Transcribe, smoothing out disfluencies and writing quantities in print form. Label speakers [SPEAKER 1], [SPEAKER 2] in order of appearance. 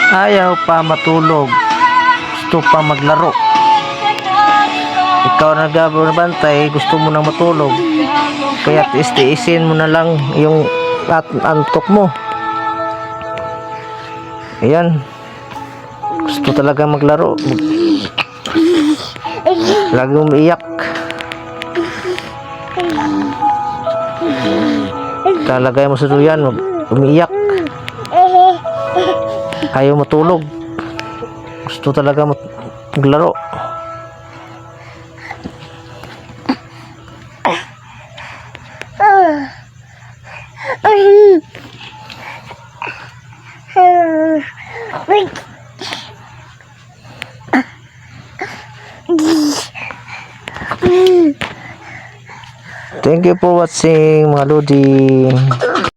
[SPEAKER 1] Ayaw pa matulog. Gusto pa maglaro. Ikaw nagbabantay, gusto mo na matulog. Kaya tiisin mo na lang yung antok mo. Ayan. Gusto talaga maglaro. Lagi umiiyak. Talagay mo sa duyan, umiiyak. Ayaw matulog. Gusto talaga maglaro. Thank you for watching, mga Lodi.